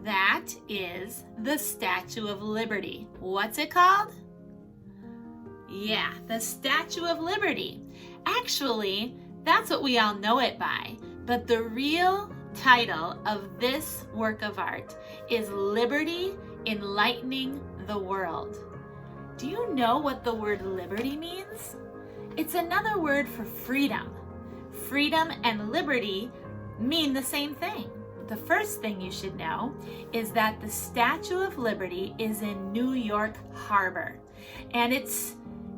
That is the Statue of Liberty. What's it called? Yeah, the Statue of Liberty. Actually, that's what we all know it by, but the real title of this work of art is Liberty Enlightening the World. Do you know what the word liberty means? It's another word for freedom. Freedom and liberty mean the same thing. The first thing you should know is that the Statue of Liberty is in New York Harbor, and it's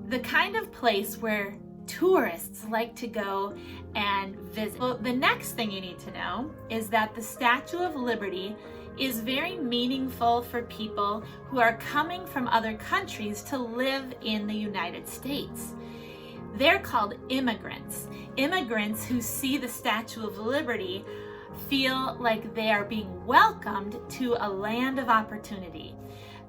the kind of place where tourists like to go and visit. Well, the next thing you need to know is that the Statue of Liberty is very meaningful for people who are coming from other countries to live in the United States. They're called immigrants. Immigrants who see the Statue of Liberty feel like they are being welcomed to a land of opportunity.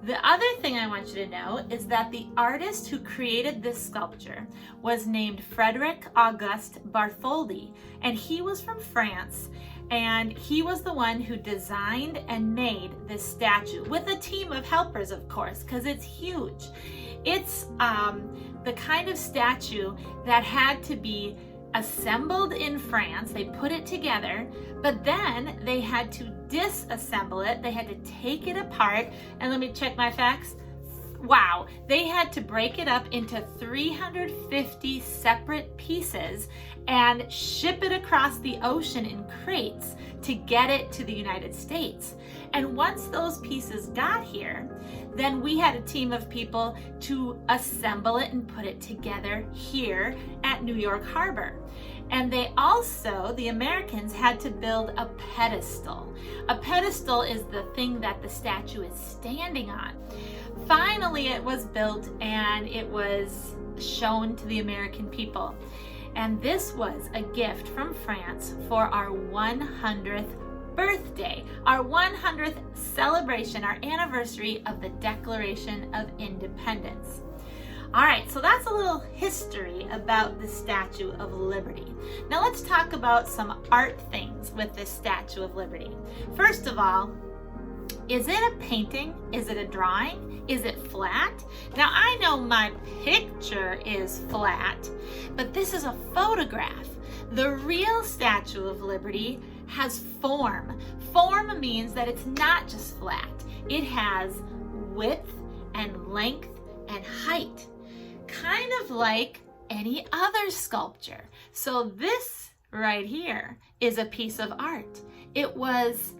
The other thing I want you to know is that the artist who created this sculpture was named Frederick Auguste Bartholdi, and he was from France, and he was the one who designed and made this statue with a team of helpers, of course, because it's huge. It's the kind of statue that had to be assembled in France. They put it together, but then they had to disassemble it. They had to take it apart, and let me check my facts. Wow, they had to break it up into 350 separate pieces and ship it across the ocean in crates to get it to the United States. And once those pieces got here, then we had a team of people to assemble it and put it together here at New York Harbor. And they also, the Americans, had to build a pedestal. A pedestal is the thing that the statue is standing on. Finally, it was built and it was shown to the American people. And this was a gift from France for our 100th birthday, our 100th celebration, our anniversary of the Declaration of Independence. All right, so that's a little history about the Statue of Liberty. Now let's talk about some art things with this Statue of Liberty. First of all, is it a painting? Is it a drawing? Is it flat? Now I know my picture is flat, but this is a photograph. The real Statue of Liberty has form. Form means that it's not just flat. It has width and length and height, kind of like any other sculpture. So this right here is a piece of art. It was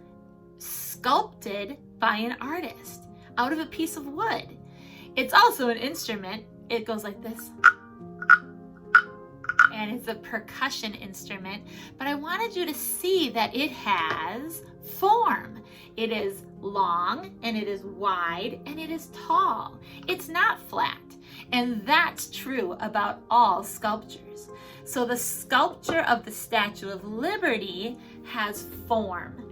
sculpted by an artist out of a piece of wood. It's also an instrument. It goes like this. And it's a percussion instrument, but I wanted you to see that it has form. It is long, and it is wide, and it is tall. It's not flat, and that's true about all sculptures. So the sculpture of the Statue of Liberty has form.